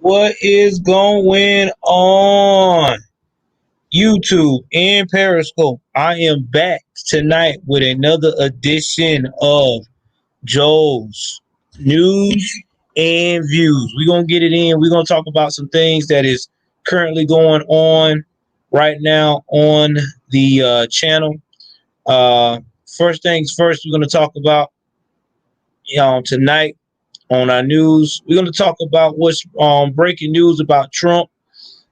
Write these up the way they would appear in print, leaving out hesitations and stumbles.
What is going on? YouTube and Periscope. I am back tonight with another edition of Joe's News and Views. We're going to get it in. We're going to talk about some things that is currently going on right now on the channel. First things first, we're going to talk about tonight on our news. We're going to talk about what's breaking news about Trump,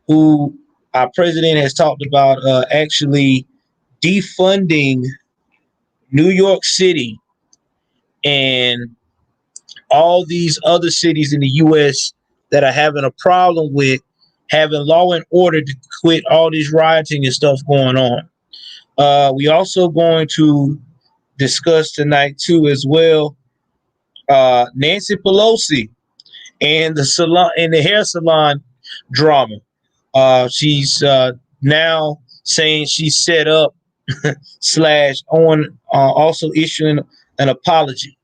who our president has talked about actually defunding New York City and all these other cities in the U.S. that are having a problem with having law and order to quit all this rioting and stuff going on. We also going to discuss tonight too as well Nancy Pelosi and the hair salon drama. She's now saying she set up slash on also issuing an apology.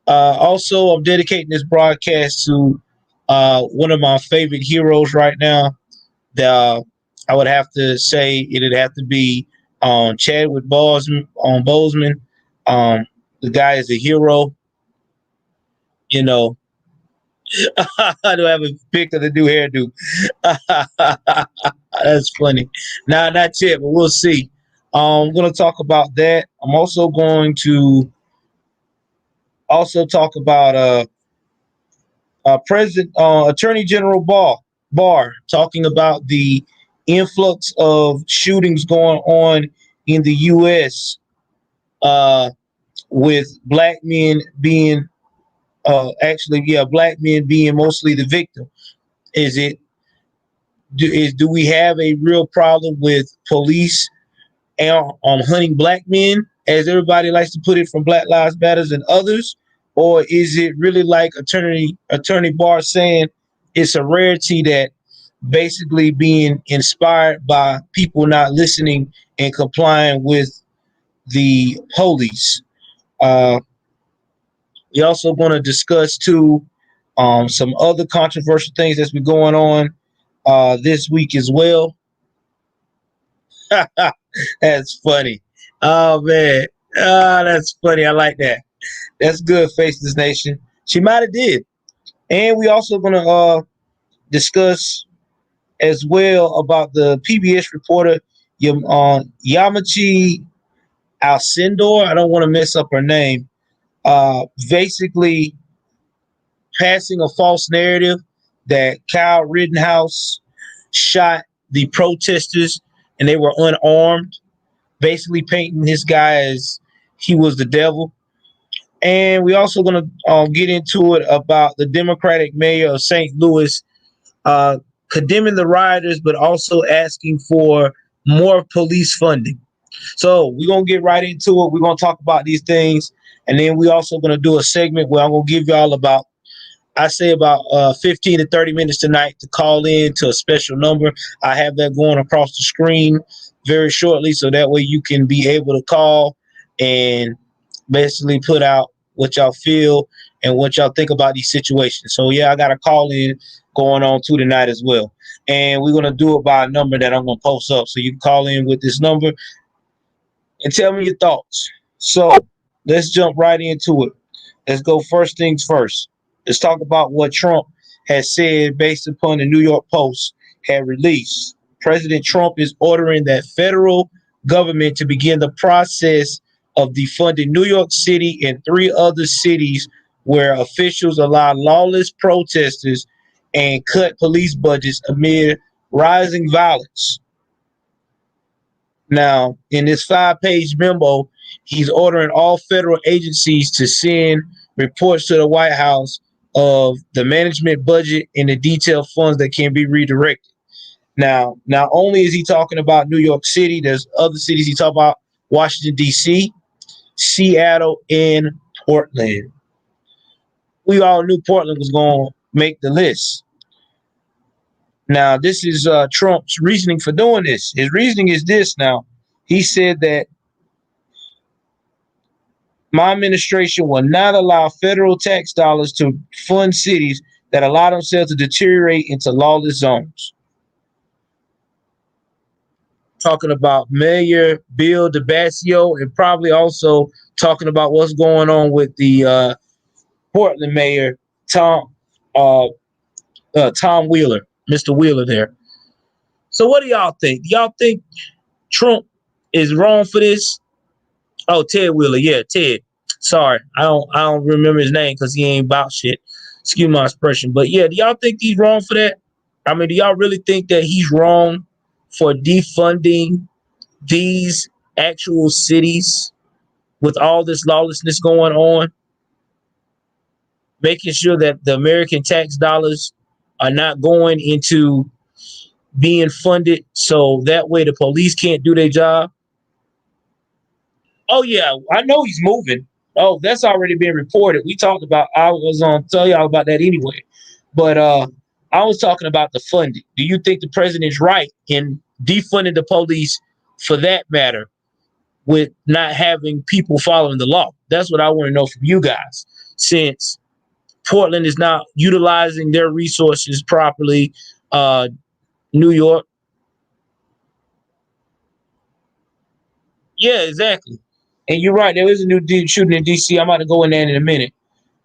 Also, I'm dedicating this broadcast to one of my favorite heroes right now. I would have to say it'd have to be Chadwick Boseman. The guy is a hero. You know, I do have a pic of the new hairdo. That's funny. Nah, not yet, but we'll see. I'm going to talk about that. I'm also going to talk about President Attorney General Barr talking about the influx of shootings going on in the U.S. With black men being black men being mostly the victim. Do we have a real problem with police hunting black men, as everybody likes to put it from Black Lives Matters and others, or is it really like Attorney Barr saying it's a rarity that basically being inspired by people not listening and complying with the police? We also going to discuss too some other controversial things that's been going on this week as well. That's funny. Oh man, that's funny. I like that. That's good. Face this nation. She might have did, and we also going to discuss as well about the PBS reporter Yamachi Alcindor. I don't want to mess up her name. Basically passing a false narrative that Kyle Rittenhouse shot the protesters and they were unarmed, basically painting this guy as he was the devil. And we also going to get into it about the Democratic mayor of St. Louis condemning the rioters, but also asking for more police funding. So we're going to get right into it. We're going to talk about these things. And then we also going to do a segment where I'm going to give y'all about 15 to 30 minutes tonight to call in to a special number. I have that going across the screen very shortly, so that way you can be able to call and basically put out what y'all feel and what y'all think about these situations. So yeah, I got a call in going on too tonight as well. And we're going to do it by a number that I'm going to post up. So you can call in with this number and tell me your thoughts. So let's jump right into it. Let's go first things first. Let's talk about what Trump has said based upon the New York Post had released. President Trump is ordering that federal government to begin the process of defunding New York City and 3 other cities where officials allow lawless protesters and cut police budgets amid rising violence. Now, in this 5-page memo, he's ordering all federal agencies to send reports to the White House of the management budget and the detailed funds that can be redirected. Now, not only is he talking about New York City, there's other cities he talk about: Washington, D.C., Seattle, and Portland. We all knew Portland was going to make the list. Now, this is Trump's reasoning for doing this. His reasoning is this now. He said that my administration will not allow federal tax dollars to fund cities that allow themselves to deteriorate into lawless zones. Talking about Mayor Bill de Blasio, and probably also talking about what's going on with the Portland Mayor uh, Tom Wheeler, Mr. Wheeler there. So what do y'all think? Do y'all think Trump is wrong for this? Oh, Ted Wheeler, yeah, Ted. Sorry, I don't remember his name because he ain't about shit. Excuse my expression, but yeah, do y'all think he's wrong for that? I mean, do y'all really think that he's wrong for defunding these actual cities with all this lawlessness going on, making sure that the American tax dollars are not going into being funded so that way the police can't do their job? Oh yeah, I know he's moving. Oh, that's already been reported. We talked about. I was on tell y'all about that anyway. But I was talking about the funding. Do you think the president's right in defunding the police for that matter, with not having people following the law? That's what I want to know from you guys. Since Portland is not utilizing their resources properly, New York. Yeah, exactly. And you're right. There is a new shooting in D.C. I'm about to go in there in a minute.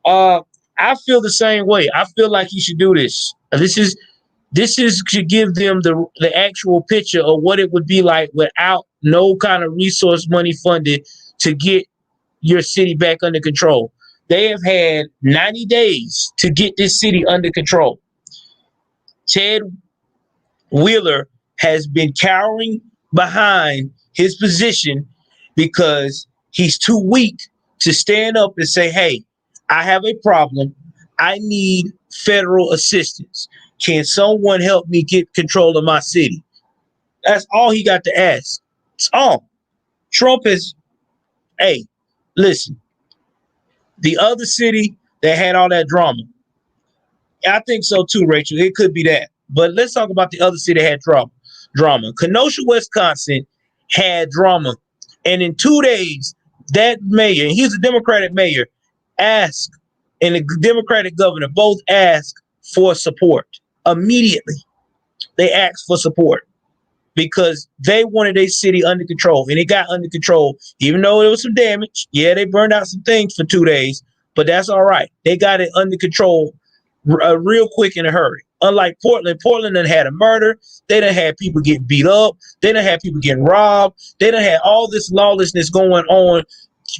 Uh, I feel the same way. I feel like he should do this. This is to give them the actual picture of what it would be like without no kind of resource money funded to get your city back under control. They have had 90 days to get this city under control. Ted Wheeler has been cowering behind his position because he's too weak to stand up and say, hey, I have a problem. I need federal assistance. Can someone help me get control of my city? That's all he got to ask. It's all. Trump is, hey, listen, the other city that had all that drama, I think so too, Rachel. It could be that. But let's talk about the other city that had drama. Kenosha, Wisconsin had drama. And in 2 days, that mayor, and he's a Democratic mayor, asked, and the Democratic governor both asked for support. Immediately, they asked for support because they wanted their city under control. And it got under control, even though there was some damage. Yeah, they burned out some things for 2 days, but that's all right. They got it under control real quick in a hurry. Unlike Portland done had a murder. They done had people get beat up. They done had people getting robbed. They done had all this lawlessness going on.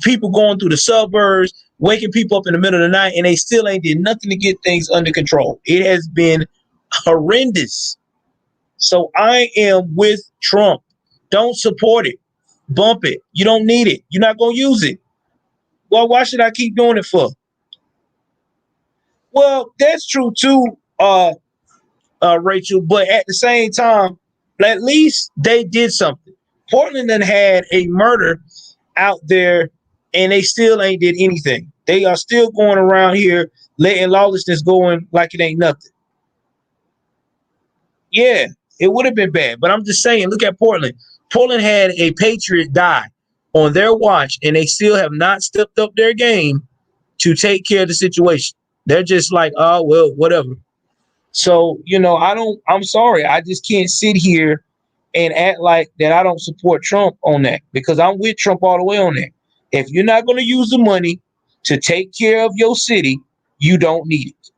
People going through the suburbs, waking people up in the middle of the night, and they still ain't did nothing to get things under control. It has been horrendous. So I am with Trump. Don't support it. Bump it. You don't need it. You're not going to use it. Well, why should I keep doing it for? Well, that's true too, Rachel. But at the same time, at least they did something. Portland then had a murder out there, and they still ain't did anything. They are still going around here letting lawlessness going like it ain't nothing. Yeah, it would have been bad. But I'm just saying, look at Portland. Portland had a Patriot die on their watch, and they still have not stepped up their game to take care of the situation. They're just like, oh, well, whatever. So, I'm sorry. I just can't sit here and act like that I don't support Trump on that because I'm with Trump all the way on that. If you're not going to use the money to take care of your city, you don't need it.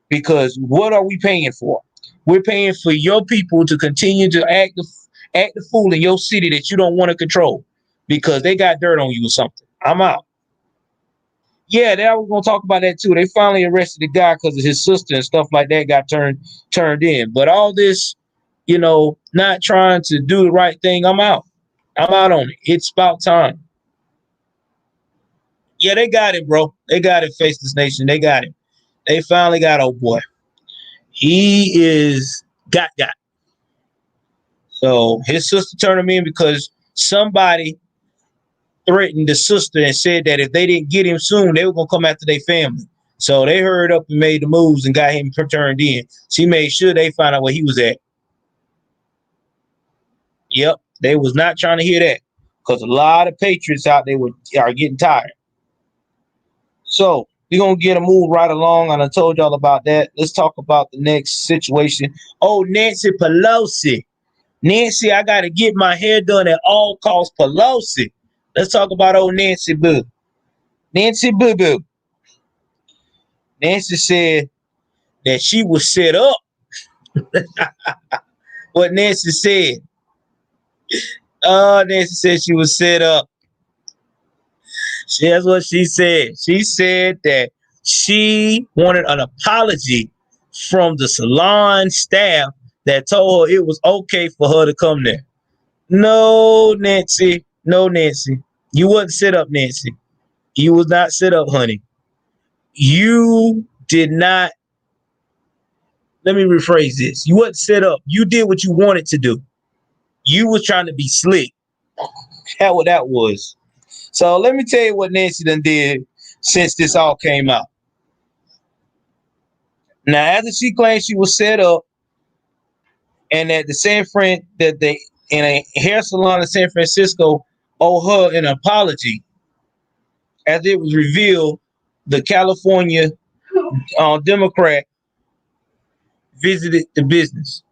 Because what are we paying for? We're paying for your people to continue to act the fool in your city that you don't want to control because they got dirt on you or something. I'm out. Yeah, they were gonna talk about that too. They finally arrested the guy because of his sister and stuff like that got turned in. But all this, not trying to do the right thing, I'm out. I'm out on it. It's about time. Yeah, they got it, bro. They got it, Faceless Nation. They got it. They finally got old boy. He is got. So his sister turned him in because somebody threatened the sister and said that if they didn't get him soon, they were gonna come after their family. So they hurried up and made the moves and got him turned in. She made sure they found out where he was at. Yep, they was not trying to hear that because a lot of patriots out there are getting tired. So We're gonna get a move right along. And I told y'all about that. Let's talk about the next situation. Oh, Nancy Pelosi. Nancy, I gotta get my hair done at all costs. Pelosi. Let's talk about old Nancy Boo. Nancy Boo Boo. Nancy said that she was set up. What Nancy said. Oh, Nancy said she was set up. That's what she said. She said that she wanted an apology from the salon staff that told her it was okay for her to come there. No, Nancy. No, Nancy. You wasn't set up, Nancy. You was not set up, honey. You did not. Let me rephrase this. You wasn't set up. You did what you wanted to do. You was trying to be slick. That's what that was. So let me tell you what Nancy done did since this all came out. Now, after she claimed she was set up, and that the San Fran that they in a hair salon in San Francisco owe her an apology, as it was revealed, the California Democrat visited the business,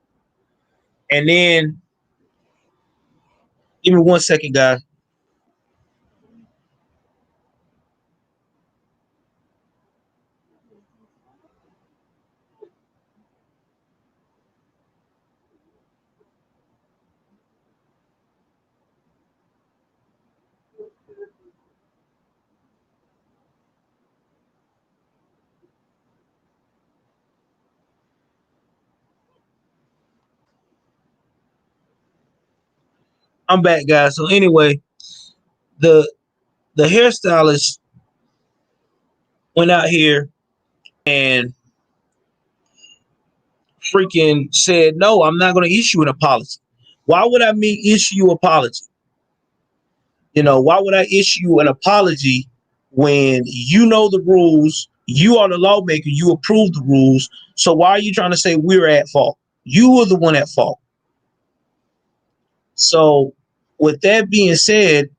and then give me 1 second, guys. I'm back, guys. So anyway, the the hairstylist went out here and freaking said, "No, I'm not going to issue an apology." Why would I issue you an apology? Why would I issue an apology when you know the rules? You are the lawmaker. You approve the rules. So why are you trying to say we're at fault? You were the one at fault. So with that being said,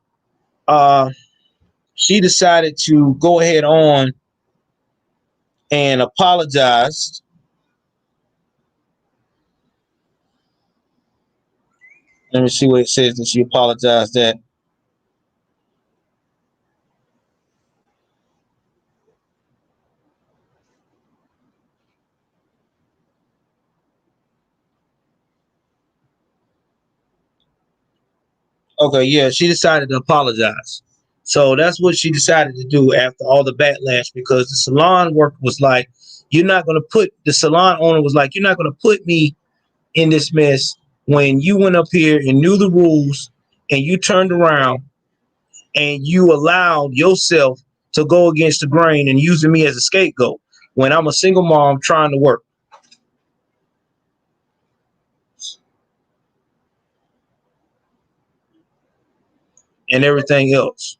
she decided to go ahead on and apologize. Let me see what it says that she apologized that. Okay, yeah, she decided to apologize. So that's what she decided to do after all the backlash, because the salon worker was like, "You're not going to put," the salon owner was like, "You're not going to put me in this mess when you went up here and knew the rules and you turned around and you allowed yourself to go against the grain and using me as a scapegoat when I'm a single mom trying to work and everything else."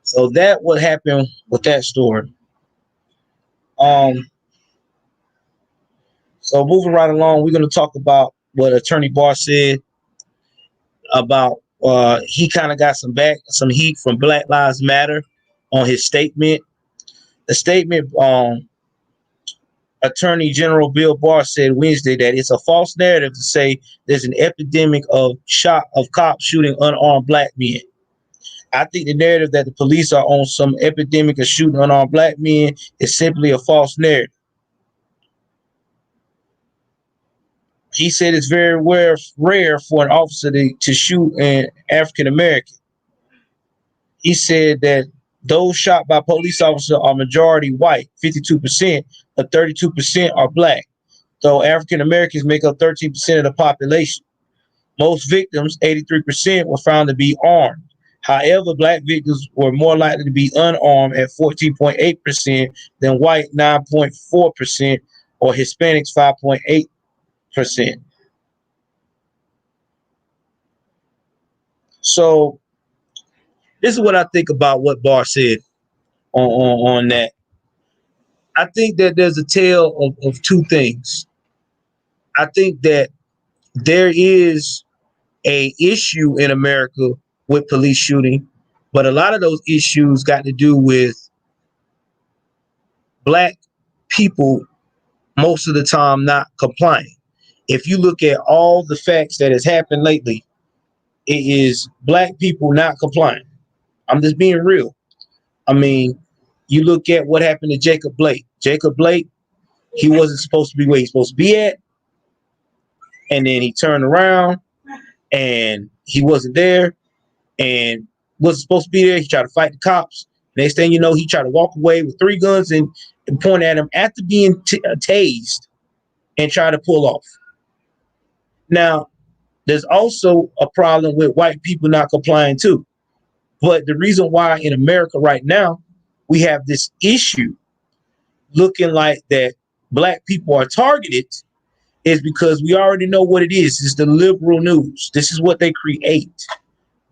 So that what happened with that story. Um, so moving right along, we're going to talk about what Attorney Barr said about he kind of got some heat from Black Lives Matter on his statement. The statement, Attorney General Bill Barr said Wednesday that it's a false narrative to say there's an epidemic of cops shooting unarmed black men. "I think the narrative that the police are on some epidemic of shooting unarmed black men is simply a false narrative." He said it's very rare for an officer to shoot an African American. He said that those shot by police officers are majority white, 52%, but 32% are black, though African Americans make up 13% of the population. Most victims, 83%, were found to be armed. However, black victims were more likely to be unarmed at 14.8% than white, 9.4%, or Hispanics, 5.8%. So this is what I think about what Barr said on that. I think that there's a tale of two things. I think that there is a issue in America with police shooting, But a lot of those issues got to do with black people most of the time not complying. If you look at all the facts that has happened lately, it is black people not complying. I'm just being real. I mean, you look at what happened to Jacob Blake. Jacob Blake, he wasn't supposed to be where he's supposed to be at. And then he turned around and he wasn't there and wasn't supposed to be there. He tried to fight the cops. Next thing you know, he tried to walk away with 3 guns and point at him after being tased and try to pull off. Now, there's also a problem with white people not complying too. But the reason why in America right now we have this issue looking like that black people are targeted is because we already know what it is. It's the liberal news. This is what they create.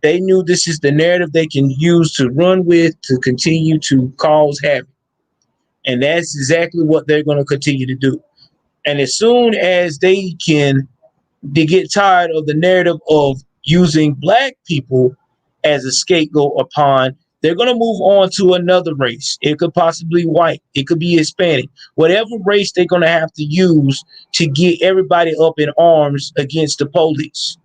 They knew this is the narrative they can use to run with to continue to cause havoc. And that's exactly what they're going to continue to do. And as soon as they get tired of the narrative of using black people as a scapegoat upon, they're going to move on to another race. It could possibly white. It could be Hispanic. Whatever race they're going to have to use to get everybody up in arms against the police.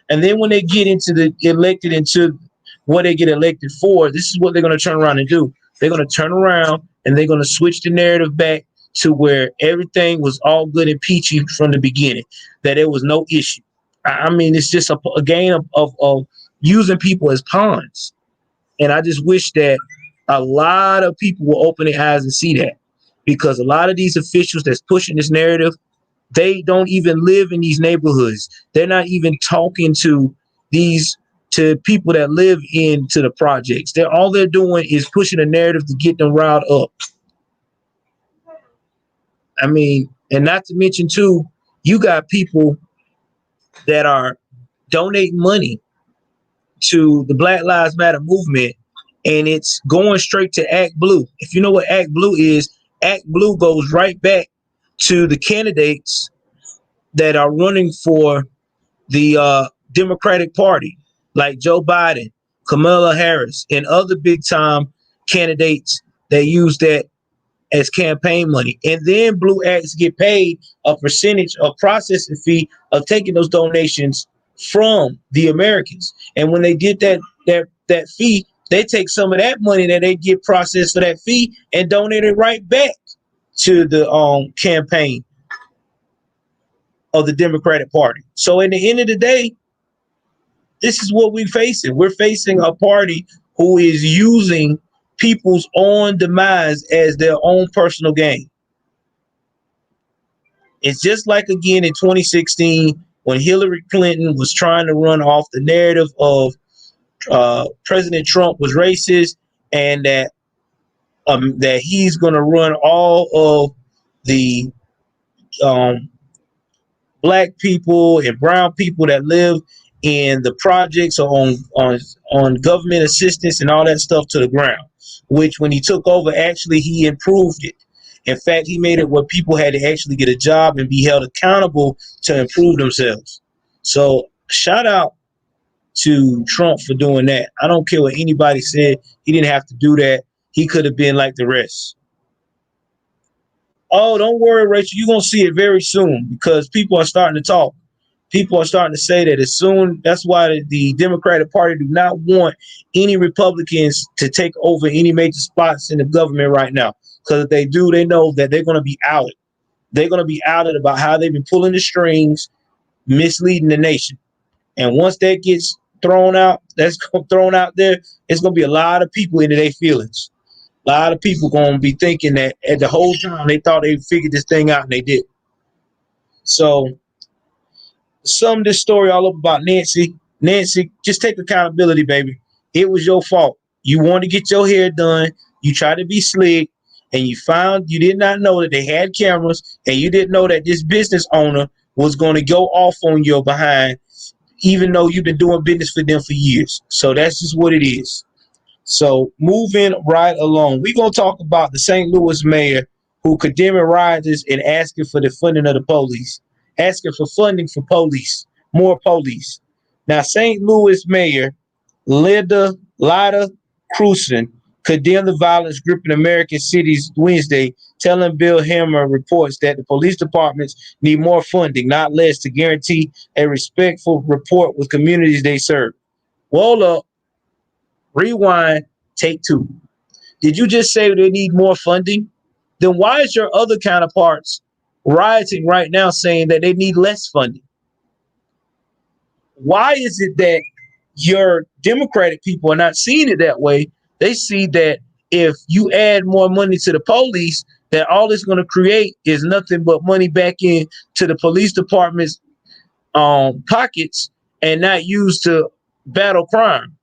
And then when they get into what they get elected for, this is what they're going to turn around and do. They're going to turn around and they're going to switch the narrative back to where everything was all good and peachy from the beginning, that there was no issue. I mean, it's just a game of using people as pawns. And I just wish that a lot of people will open their eyes and see that, because a lot of these officials that's pushing this narrative, they don't even live in these neighborhoods. They're not even talking to people that live into the projects. All they're doing is pushing a narrative to get them riled up. I mean, and not to mention too, you got people that are donating money to the Black Lives Matter movement, and it's going straight to Act Blue. If you know what Act Blue is, Act Blue goes right back to the candidates that are running for the Democratic Party, like Joe Biden, Kamala Harris, and other big time candidates that use that as campaign money. And then Blue Acts get paid a percentage of processing fee of taking those donations from the Americans. And when they get that fee, they take some of that money that they get processed for that fee and donate it right back to the campaign of the Democratic Party. So in the end of the day, this is what we're facing. We're facing a party who is using people's own demise as their own personal gain. It's just like, again, in 2016, when Hillary Clinton was trying to run off the narrative of President Trump was racist, and that he's going to run all of the black people and brown people that live in the projects or on government assistance and all that stuff to the ground, which when he took over, actually he improved it. In fact, he made it where people had to actually get a job and be held accountable to improve themselves. So shout out to Trump for doing that. I don't care what anybody said. He didn't have to do that. He could have been like the rest. Oh, don't worry, Rachel. You're going to see it very soon, because people are starting to talk. People are starting to say that as soon. That's why the Democratic Party do not want any Republicans to take over any major spots in the government right now. Because if they do, they know that they're going to be outed. They're going to be outed about how they've been pulling the strings, misleading the nation. And once that gets thrown out, that's thrown out there, it's going to be a lot of people into their feelings. A lot of people going to be thinking that at the whole time they thought they figured this thing out and they did. So sum this story all up about Nancy. Nancy, just take accountability, baby. It was your fault. You wanted to get your hair done. You tried to be slick, and you did not know that they had cameras, and you didn't know that this business owner was going to go off on your behind, even though you've been doing business for them for years. So that's just what it is. So moving right along, we're going to talk about the St. Louis mayor who condemning rioters and asking for the funding of the police, asking for funding for police, more police. Now, St. Louis mayor Lida Crewson condemned the violence gripping American cities Wednesday, telling Bill Hammer reports that the police departments need more funding, not less, to guarantee a respectful rapport with communities they serve. Roll up, rewind, take two. Did you just say they need more funding? Then why is your other counterparts rioting right now saying that they need less funding? Why is it that your Democratic people are not seeing it that way? They see that if you add more money to the police, that all it's going to create is nothing but money back in to the police department's pockets and not used to battle crime.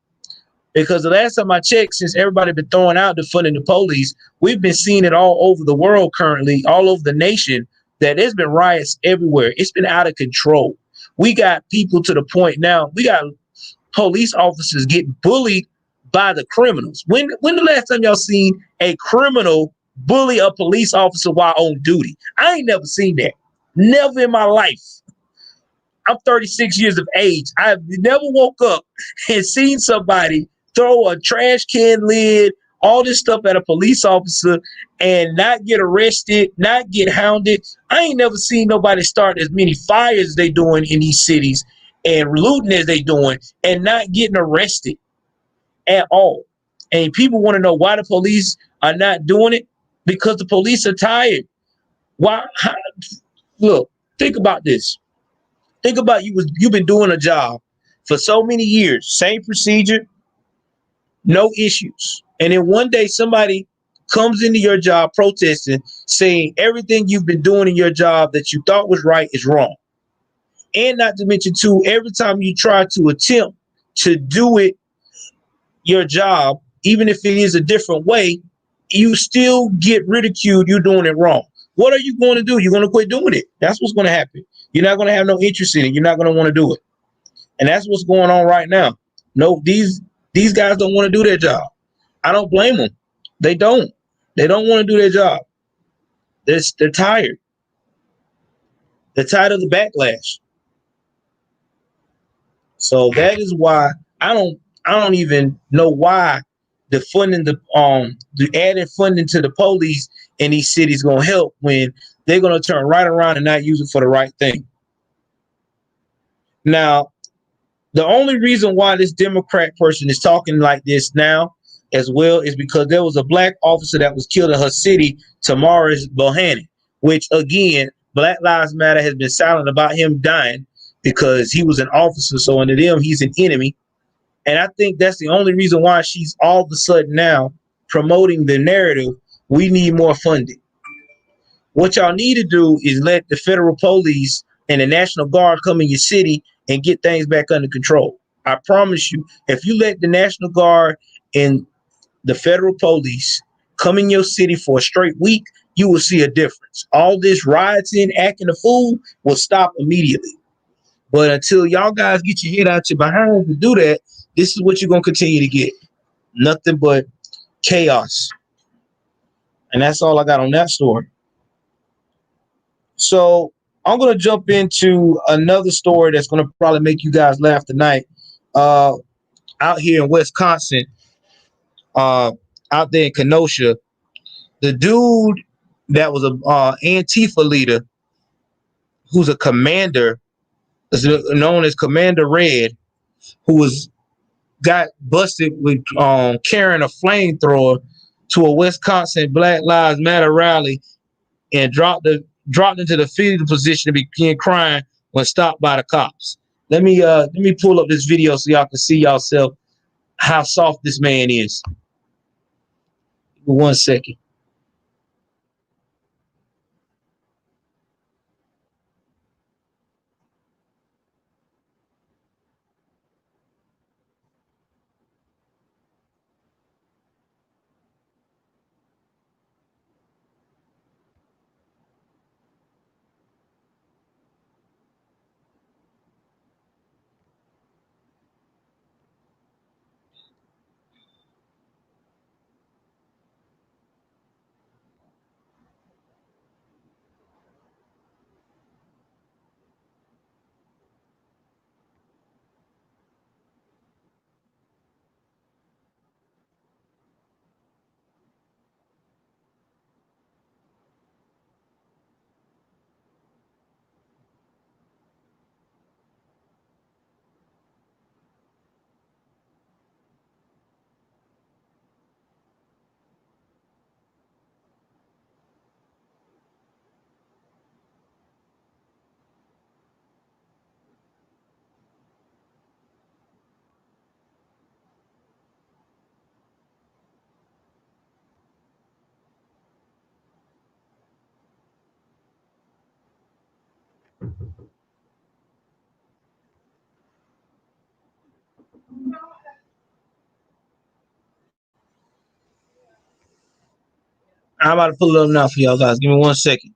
Because the last time I checked, since everybody been throwing out defunding the police, we've been seeing it all over the world currently, all over the nation, that there's been riots everywhere. It's been out of control. We got people to the point now, we got police officers get bullied by the criminals. When the last time y'all seen a criminal bully a police officer while on duty? I ain't never seen that. Never in my life. I'm 36 years of age. I've never woke up and seen somebody throw a trash can lid, all this stuff at a police officer and not get arrested, not get hounded. I ain't never seen nobody start as many fires as they doing in these cities and looting as they doing and not getting arrested at all. And people want to know why the police are not doing it, because the police are tired. Why? Look, think about this. Think about you've been doing a job for so many years, same procedure, no issues. And then one day somebody comes into your job protesting, saying everything you've been doing in your job that you thought was right is wrong. And not to mention too, every time you try to attempt to do it your job, even if it is a different way, you still get ridiculed. You're doing it wrong. What are you going to do? You're going to quit doing it. That's what's going to happen. You're not going to have no interest in it. You're not going to want to do it. And that's what's going on right now. No, these guys don't want to do their job. I don't blame them. They don't. They don't want to do their job. They're tired. They're tired of the backlash. So that is why I don't even know why the added funding to the police in these cities gonna help when they're gonna turn right around and not use it for the right thing. Now, the only reason why this Democrat person is talking like this now as well is because there was a black officer that was killed in her city, Tamaris Bohannon, which again, Black Lives Matter has been silent about him dying because he was an officer. So under them, he's an enemy. And I think that's the only reason why she's all of a sudden now promoting the narrative. We need more funding. What y'all need to do is let the federal police and the National Guard come in your city and get things back under control. I promise you, if you let the National Guard and the federal police come in your city for a straight week, you will see a difference. All this rioting, acting a fool will stop immediately. But until y'all guys get your head out your behind to do that, this is what you're going to continue to get. Nothing but chaos. And that's all I got on that story. So I'm going to jump into another story that's going to probably make you guys laugh tonight. Out here in Wisconsin, out there in Kenosha, the dude that was a Antifa leader, who's a commander, is known as Commander Red, who got busted with carrying a flamethrower to a Wisconsin Black Lives Matter rally and dropped into the fetal position and began crying when stopped by the cops. Let me pull up this video so y'all can see yourself how soft this man is. 1 second. I'm about to pull it up now for y'all guys. Give me 1 second.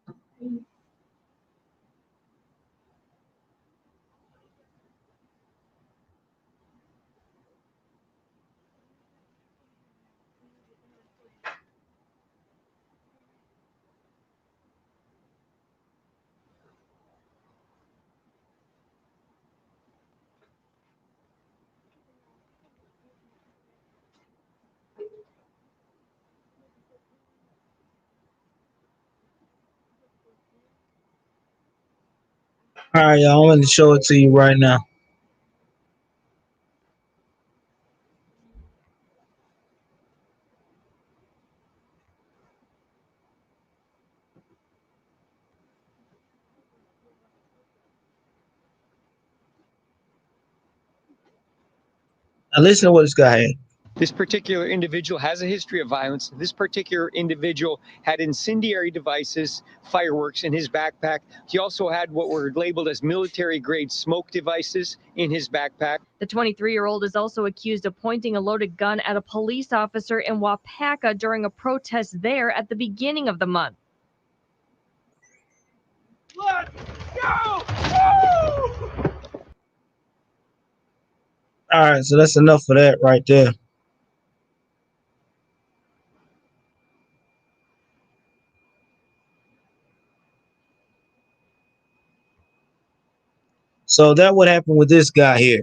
All right, y'all. I'm going to show it to you right now. Now listen to what this guy had. This particular individual has a history of violence. This particular individual had incendiary devices, fireworks in his backpack. He also had what were labeled as military-grade smoke devices in his backpack. The 23-year-old is also accused of pointing a loaded gun at a police officer in Wapaka during a protest there at the beginning of the month. Let's go! Woo! All right, so that's enough for that right there. So that what happened with this guy here.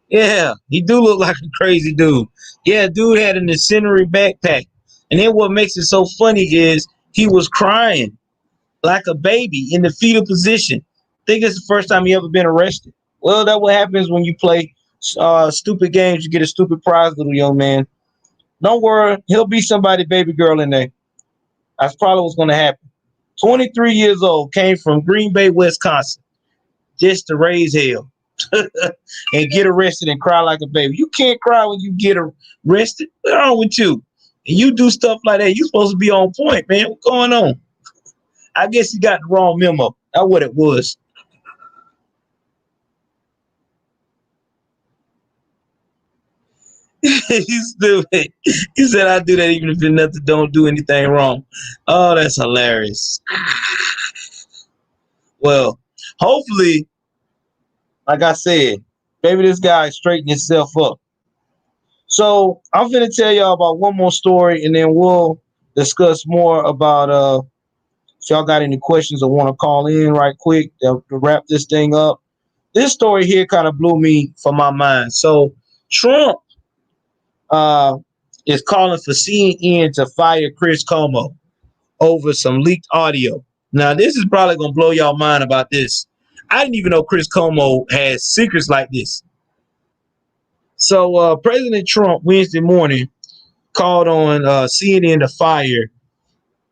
Yeah, he do look like a crazy dude. Yeah, dude had an incendiary backpack. And then what makes it so funny is he was crying like a baby in the fetal position. I think it's the first time he ever been arrested. Well, that what happens when you play stupid games. You get a stupid prize, little young man. Don't worry, he'll be somebody baby girl in there. That's probably what's going to happen. 23 years old, came from Green Bay, Wisconsin, just to raise hell and get arrested and cry like a baby. You can't cry when you get arrested. What's wrong with you? And you do stuff like that, you supposed to be on point, man. What's going on? I guess you got the wrong memo. That's what it was. He's stupid. He said I do that even if it's nothing, don't do anything wrong. Oh, that's hilarious. Well, hopefully, like I said, maybe this guy straightened himself up. So I'm gonna tell y'all about one more story, and then we'll discuss more about if y'all got any questions or want to call in right quick to wrap this thing up. This story here kind of blew me from my mind. So Trump uh, is calling for CNN to fire Chris Cuomo over some leaked audio. Now, this is probably going to blow y'all mind about this. I didn't even know Chris Cuomo has secrets like this. So President Trump Wednesday morning called on CNN to fire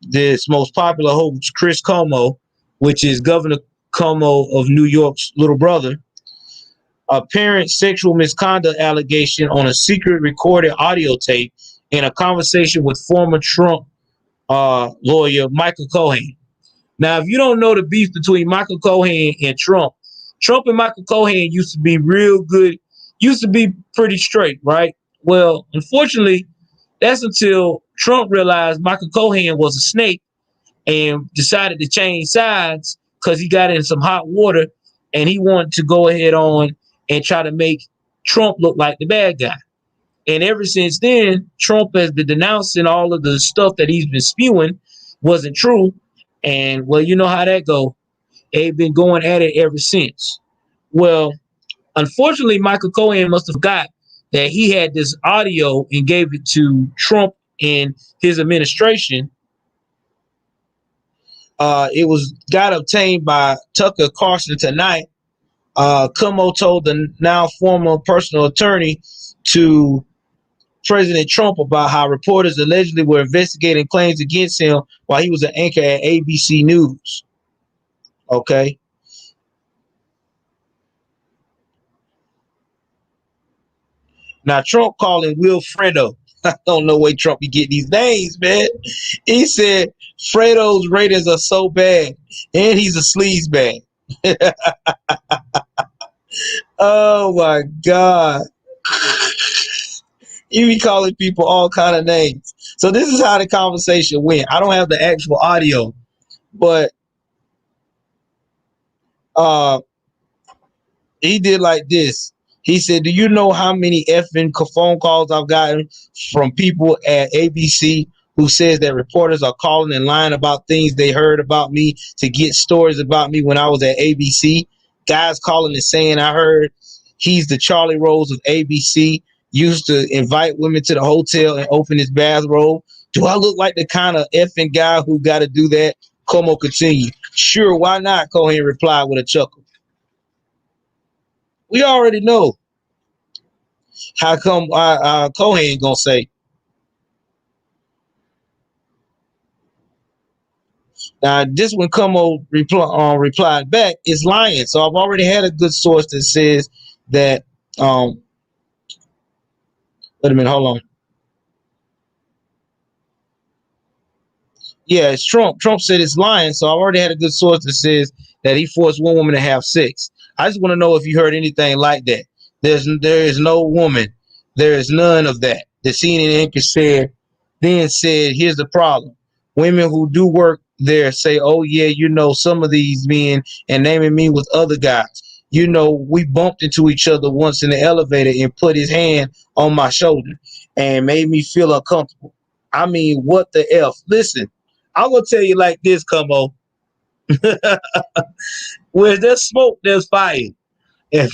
this most popular host, Chris Cuomo, which is Governor Cuomo of New York's little brother. Apparent sexual misconduct allegation on a secret recorded audio tape in a conversation with former Trump lawyer Michael Cohen. Now, if you don't know the beef between Michael Cohen and Trump and Michael Cohen used to be real good, used to be pretty straight, right? Well, unfortunately, that's until Trump realized Michael Cohen was a snake and decided to change sides because he got in some hot water and he wanted to go ahead on and try to make Trump look like the bad guy. And ever since then, Trump has been denouncing all of the stuff that he's been spewing wasn't true. And well, you know how that go. They've been going at it ever since. Well, unfortunately, Michael Cohen must have forgot that he had this audio and gave it to Trump and his administration. It was got obtained by Tucker Carlson tonight. Cuomo told the now former personal attorney to President Trump about how reporters allegedly were investigating claims against him while he was an anchor at ABC News. Okay. Now Trump calling Wilfredo. I don't know where Trump be getting these names, man. He said Fredo's ratings are so bad, and he's a sleazebag. Oh my God. You be calling people all kind of names. So this is how the conversation went. I don't have the actual audio, but uh he did like this. He said, "Do you know how many effing phone calls I've gotten from people at ABC who says that reporters are calling and lying about things they heard about me to get stories about me when I was at ABC? Guys calling and saying I heard he's the Charlie Rose of ABC, used to invite women to the hotel and open his bathrobe. Do I look like the kind of effing guy who got to do that?" Como continued. "Sure, why not?" Cohen replied with a chuckle. We already know. How come Cohen gonna say? Now this one replied back, "It's lying." So I've already had a good source that says that. Wait a minute, hold on. Yeah, it's Trump. Trump said it's lying. So I already had a good source that says that he forced one woman to have sex. I just want to know if you heard anything like that. There is no woman. There is none of that. The CNN anchor said, "Here's the problem. Women who do work there say, oh yeah, some of these men, and naming me with other guys. We bumped into each other once in the elevator and put his hand on my shoulder and made me feel uncomfortable. I mean, what the F? Listen, I'm gonna tell you like this, Como. Where there's smoke, there's fire. If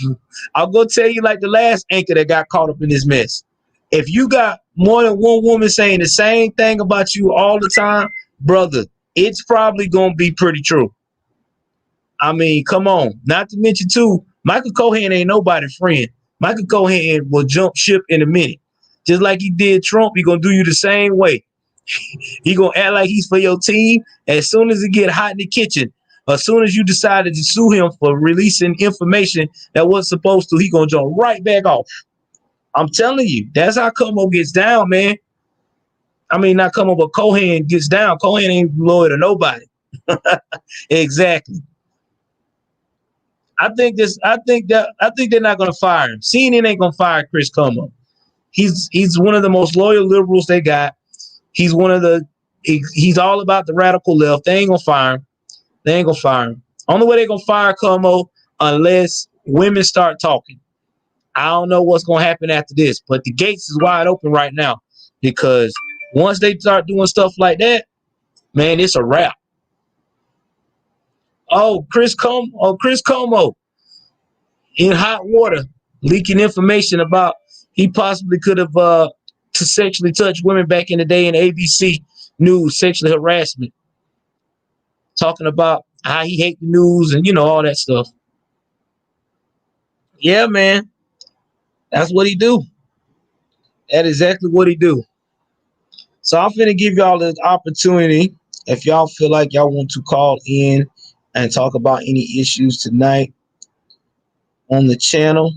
I'm gonna tell you like the last anchor that got caught up in this mess. If you got more than one woman saying the same thing about you all the time, brother, it's probably gonna be pretty true. I mean, come on. Not to mention too, Michael Cohen ain't nobody's friend. Michael Cohen will jump ship in a minute. Just like he did Trump, he gonna do you the same way. He gonna act like he's for your team. As soon as it get hot in the kitchen, as soon as you decided to sue him for releasing information that wasn't supposed to, he gonna jump right back off. I'm telling you, that's how Como gets down, man. I mean, not Como, but Cohen gets down. Cohen ain't loyal to nobody. Exactly. I think they're not gonna fire him. CNN ain't gonna fire Chris Como. He's one of the most loyal liberals they got. He's one of the he's all about the radical left. They ain't gonna fire him. They ain't gonna fire him. Only way they gonna fire Como unless women start talking. I don't know what's gonna happen after this, but the gates is wide open right now because once they start doing stuff like that, man, it's a wrap. Chris Como in hot water, leaking information about he possibly could have to sexually touch women back in the day in ABC News, sexually harassment, talking about how he hate the news and all that stuff. Yeah, man, that's what he do. That's exactly what he do. So I'm finna give y'all the opportunity if y'all feel like y'all want to call in and talk about any issues tonight on the channel.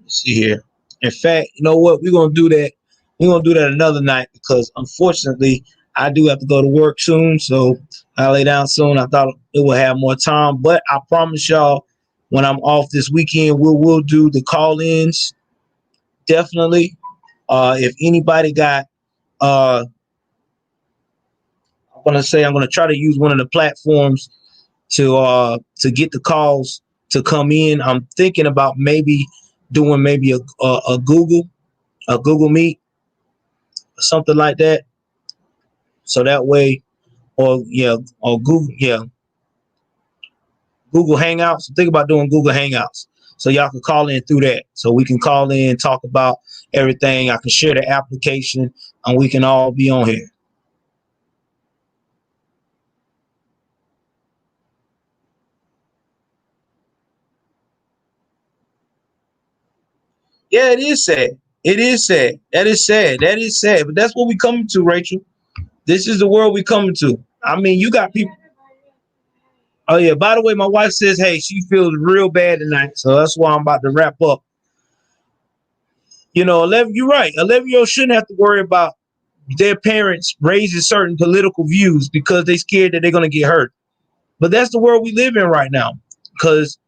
Let's see here. In fact, you know what? We're gonna do that. We're gonna do that another night because unfortunately I do have to go to work soon. So I lay down soon. I thought it would have more time, but I promise y'all when I'm off this weekend, we'll do the call-ins. Definitely. If anybody got I'm gonna try to use one of the platforms to get the calls to come in. I'm thinking about maybe doing maybe a Google Meet or something like that. So that way, or Google Hangouts. Think about doing Google Hangouts. So y'all can call in through that. So we can call in, talk about everything. I can share the application and we can all be on here. Yeah, it is sad. It is sad. That is sad. That is sad. But that's what we coming to, Rachel. This is the world we coming to. I mean, you got people. Oh yeah. By the way, my wife says, hey, she feels real bad tonight, so that's why I'm about to wrap up. 11. You're right. 11-year-olds shouldn't have to worry about their parents raising certain political views because they scared that they're gonna get hurt. But that's the world we live in right now. Because,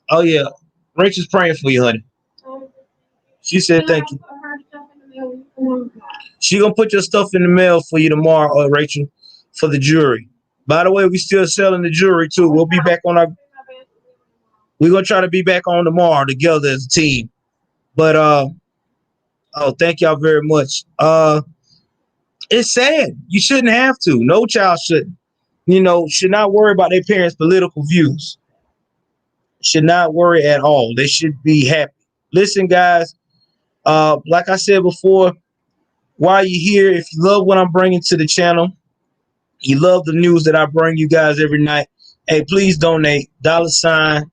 oh yeah, Rachel's praying for you, honey. She said thank you. She gonna put your stuff in the mail for you tomorrow, Rachel, for the jury. By the way, we still selling the jewelry too. We'll be back on our. We're gonna try to be back on tomorrow together as a team. But oh, thank y'all very much. It's sad. You shouldn't have to. No child should. Should not worry about their parents' political views. Should not worry at all. They should be happy. Listen, guys. Like I said before, while you're here, if you love what I'm bringing to the channel, you love the news that I bring you guys every night, hey, please donate $sign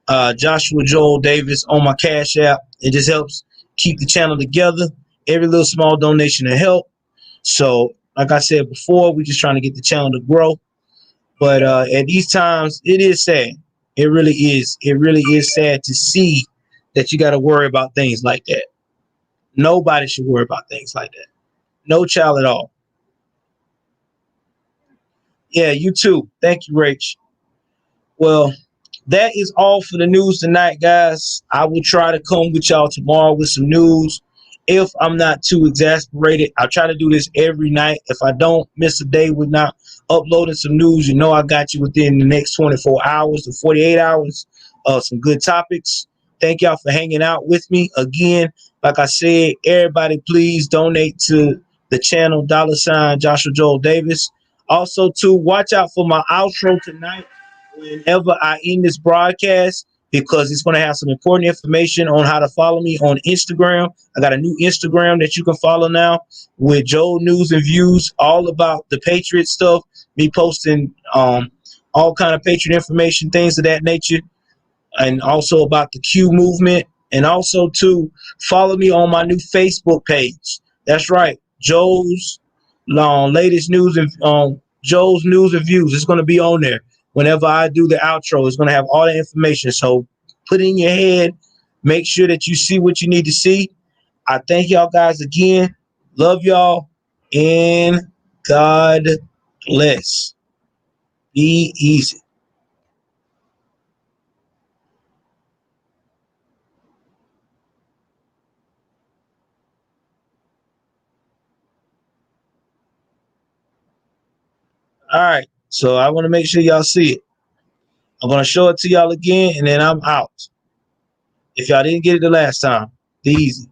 Joshua Joel Davis on my Cash App. It just helps keep the channel together. Every little small donation will help. So, like I said before, we're just trying to get the channel to grow. But at these times, it is sad. It really is. It really is sad to see that you got to worry about things like that. Nobody should worry about things like that. No child at all. Yeah, you too. Thank you, Rach. Well, that is all for the news tonight, guys. I will try to come with y'all tomorrow with some news. If I'm not too exasperated, I'll try to do this every night. If I don't miss a day with not uploading some news, I got you within the next 24 hours to 48 hours of some good topics. Thank y'all for hanging out with me. Again, like I said, everybody please donate to the channel $sign Joshua Joel Davis. Also, too, watch out for my outro tonight whenever I end this broadcast, because it's going to have some important information on how to follow me on Instagram. I got a new Instagram that you can follow now with Joel News and Views, all about the Patriot stuff, me posting all kind of Patriot information, things of that nature, and also about the Q movement. And also, too, follow me on my new Facebook page. That's right, Joel's latest news and Joel's News and Views. It's going to be on there. Whenever I do the outro, it's going to have all the information. So put it in your head. Make sure that you see what you need to see. I thank y'all guys again. Love y'all. And God bless. Be easy. All right. So I want to make sure y'all see it. I'm going to show it to y'all again, and then I'm out. If y'all didn't get it the last time, be easy.